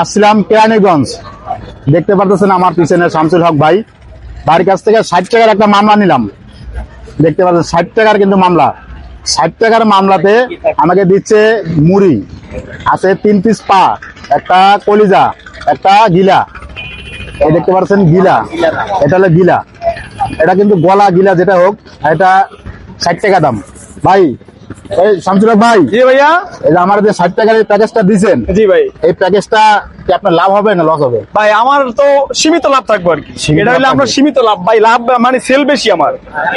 আসলাম কেরানীগঞ্জ। দেখতে পারতেছেন আমার পিছনে শামসুল হক ভাই, বাড়ির কাছ থেকে 60 টাকার একটা মামলা নিলাম। দেখতে পাচ্ছেন 60 টাকার কিন্তু মামলা। 60 টাকার মামলাতে আমাকে দিচ্ছে মুড়ি, আছে 3 পিস পা, একটা কলিজা, একটা গিলা। এই দেখতে পাচ্ছেন গিলা, এটা হলো গিলা, এটা কিন্তু গলা গিলা যেটা হোক, এটা 60 টাকা দাম। ভাই এই শামসুল হক ভাই, জি ভাইয়া। এই যে আমার যে 60 টাকার এই প্যাকেজটা দিচ্ছেন, জি ভাই। এই প্যাকেজটা কি আপনার লাভ হবে না লস হবে? ভাই আমার তো সীমিত লাভ থাকবে আর কি। সীমিত এটা হলে লাভ আপনার থাকবে। সীমিত লাভ ভাই, লাভ মানে সেল বেশি আমার।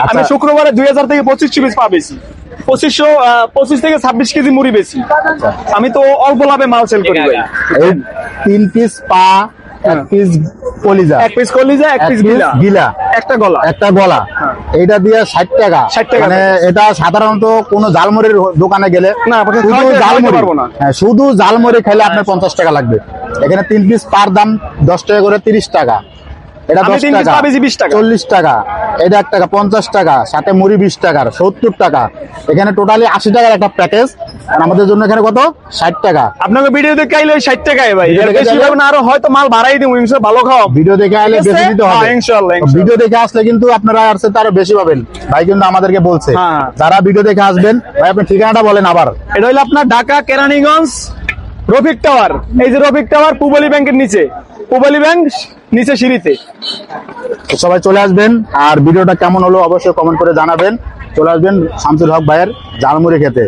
আমি শুক্রবারে 2000 থেকে 2500 পিস পা বেশি, 25 থেকে 26 কেজি মুড়ি বেশি। আমি তো অল্প লাভে মাল সেল করি ভাই। এই 3 পিস পা, 1 পিস কলিজা, 1 পিস কলিজা, 1 পিস গিলা, গিলা, একটা গলা। একটা গলা, এইটা দিয়ে 60 টাকা। 60 টাকা মানে এটা সাধারণত কোনো জালমুড়ির দোকানে গেলে না, আপনাকে শুধু খাওয়াতে জালমুড়ি, পারবো না। হ্যাঁ, শুধু জালমুড়ি খেলে আপনার 50 টাকা লাগবে। এখানে 3 পিস পার দাম 10 টাকা করে, 30 টাকা। এটা আমি 10 3 পিস টাকা, পা বেশি 20 টাকা। 40 টাকা, এটা 1 টাকা, 50 টাকা, সাথে মুড়ি 20 টাকার, 70 টাকা। এখানে টোটালি 80 টাকার একটা প্যাকেজ। আর আমাদের জন্য এখানে কত? 60 টাকা। আপনাকে ভিডিও দেখে আইলে 60 টাকায় ভাই, ভিডিও এর দেখে বেশি আইলে- পাবেন, আরো হয়তো মাল বাড়াই দিব ইনশাআল্লাহ। ভালো খাও, ভিডিও দেখে আসলে ঠিক আছে? বেশি দিতে হবে। হ্যাঁ, ইনশাআল্লাহ, ইনশাআল্লাহ। ভিডিও দেখে আসলে কিন্তু আপনারা আসছে তারও বেশি পাবেন, ভাই কিন্তু আমাদেরকে বলছে। হ্যাঁ। যারা ভিডিও দেখে আসবেন, ভাই আপনি ঠিকানাটা বলেন আবার। এটা হলো আপনার ঢাকা কেরানীগঞ্জ রফিক টাওয়ার। এই যে রফিক টাওয়ার পূবালী ব্যাংকের নিচে, পূবালী ব্যাংক নিচে সিঁড়িতে। তো সবাই চলে আসবেন, আর ভিডিওটা কেমন হলো অবশ্যই কমেন্ট করে জানাবেন। চলে আসবেন শামসুল হক ভাইয়ের ঝালমুড়ি খেতে।